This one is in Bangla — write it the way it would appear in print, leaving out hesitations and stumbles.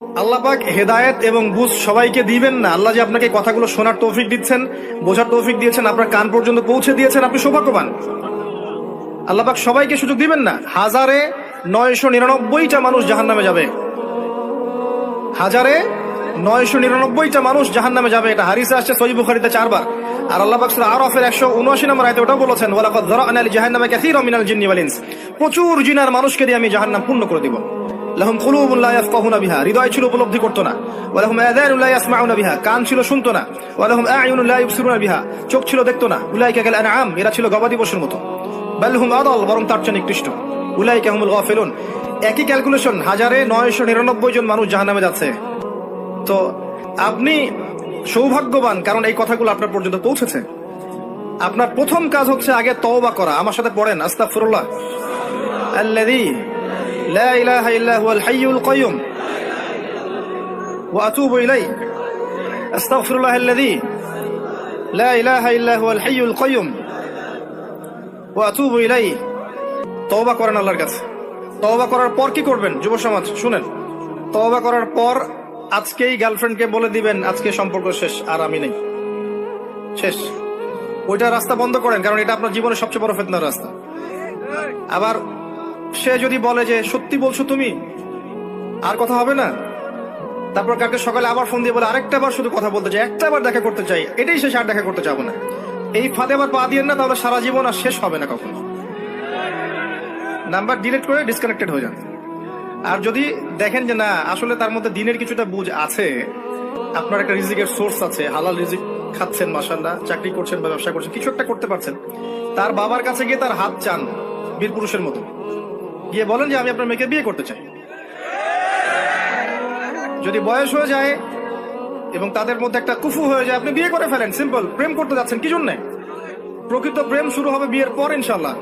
আল্লাহ পাক হেদায়েত এবং বুঝ সবাইকে দিবেন না। আল্লাহ যে আপনাকে কথাগুলো শোনার তৌফিক দিচ্ছেন, বোঝার তৌফিক দিয়েছেন, আপনার কান পর্যন্ত পৌঁছে দিয়েছেন, আপনি সৌভাগ্যবান। আল্লাহ পাক সবাইকে সুযোগ দিবেন না। 1999টা মানুষ জাহান্নামে যাবে, 1999টা মানুষ জাহান্নামে যাবে। এটা হাদিসে আসছে সহিহ বুখারীতে 4 বার। আর আল্লাহ পাক সূরা আরাফের 179 নম্বর আয়াতে ওটাও বলেছেন, ওয়ালাকাদ যারা'না লিজাহান্নামা কাসীরাম মিনাল জিন্নি ওয়াল ইনস। প্রচুর জিন আর মানুষকে দিয়ে আমি জাহান্নাম পূর্ণ করে দিব। লাহুম কুলুবুন লা ইয়াফকাহুনা বিহা, হৃদয় ছিল উপলব্ধি করতো না। ওয়া লাহুম আযানুন লা ইয়াসমাউনা বিহা, কান ছিল শুনতো না। ওয়া লাহুম আ'য়ুনুন লা ইবসিরুনা বিহা, চোখ ছিল দেখতো না। উলাইকা কাল আনআম, এরা ছিল গবাদি পশুর মতো। বাল হুম আদাল, বরং তার চেয়ে নিকৃষ্ট। উলাইকা হুমুল গাফিলুন। একই ক্যালকুলেশন, 1999 জন মানুষ জাহান্নামে যাচ্ছে। তো আপনি সৌভাগ্যবান, কারণ এই কথাগুলো আপনার পর্যন্ত পৌঁছেছে। আপনার প্রথম কাজ হচ্ছে আগে তওবা করা। আমার সাথে পড়েন, আস্তাগফিরুল্লাহ আল্লাযী লা ইলাহা ইল্লা হুয়াল হাইয়ুল কাইয়্যুম ওয়া আতুবু ইলাইহি। আস্তাগফিরুল্লাহ আল্লাযী লা ইলাহা ইল্লা হুয়াল হাইয়ুল কাইয়্যুম ওয়া আতুবু ইলাইহি। তওবা করেন আল্লাহর কাছে। তওবা করার পর কি করবেন যুব সমাজ শুনেন? তওবা করার পর আজকেই গার্লফ্রেন্ডকে বলে দিবেন, আজকে সম্পর্ক শেষ, আর আমি নেই, শেষ। ওইটা রাস্তা বন্ধ করেন, কারণ এটা আপনার জীবনের সবচেয়ে বড় ফিতনার রাস্তা। আবার সে যদি বলে যে সত্যি বলছো তুমি, আর কথা হবে না, তারপর কালকে সকালে আবার ফোন দিয়ে বলে আরেকটা বার শুধু কথা বলতে চাই, একটা বার দেখা করতে চাই, এটাই শেষ, আর দেখা করতে চাবো না, এই ফাঁদে আবার পা দিয়েন না, তাহলে সারা জীবন আর শেষ হবে না কখনো। নাম্বার ডিলিট করে ডিসকানেক্টেড হয়ে যান। আর যদি দেখেন যে না, আসলে তার মধ্যে দিনের কিছুটা বুঝ আছে, আপনার একটা রিজিকের সোর্স আছে, হালাল রিজিক খাচ্ছেন, মাশাআল্লাহ, চাকরি করছেন বা ব্যবসা করছেন, কিছু একটা করতে পারছেন, তার বাবার কাছে গিয়ে তার হাত চান বীর পুরুষের মতো, গিয়ে বলেন যে আমি আপনার মেয়েকে বিয়ে করতে চাই। যদি বয়স হয়ে যায় এবং তাদের মধ্যে একটা কুফু হয়ে যায়, আপনি বিয়ে করে ফেলেন, সিম্পল। প্রেম করতে যাচ্ছেন কি জন্য? প্রকৃত প্রেম শুরু হবে বিয়ের পর ইনশাআল্লাহ।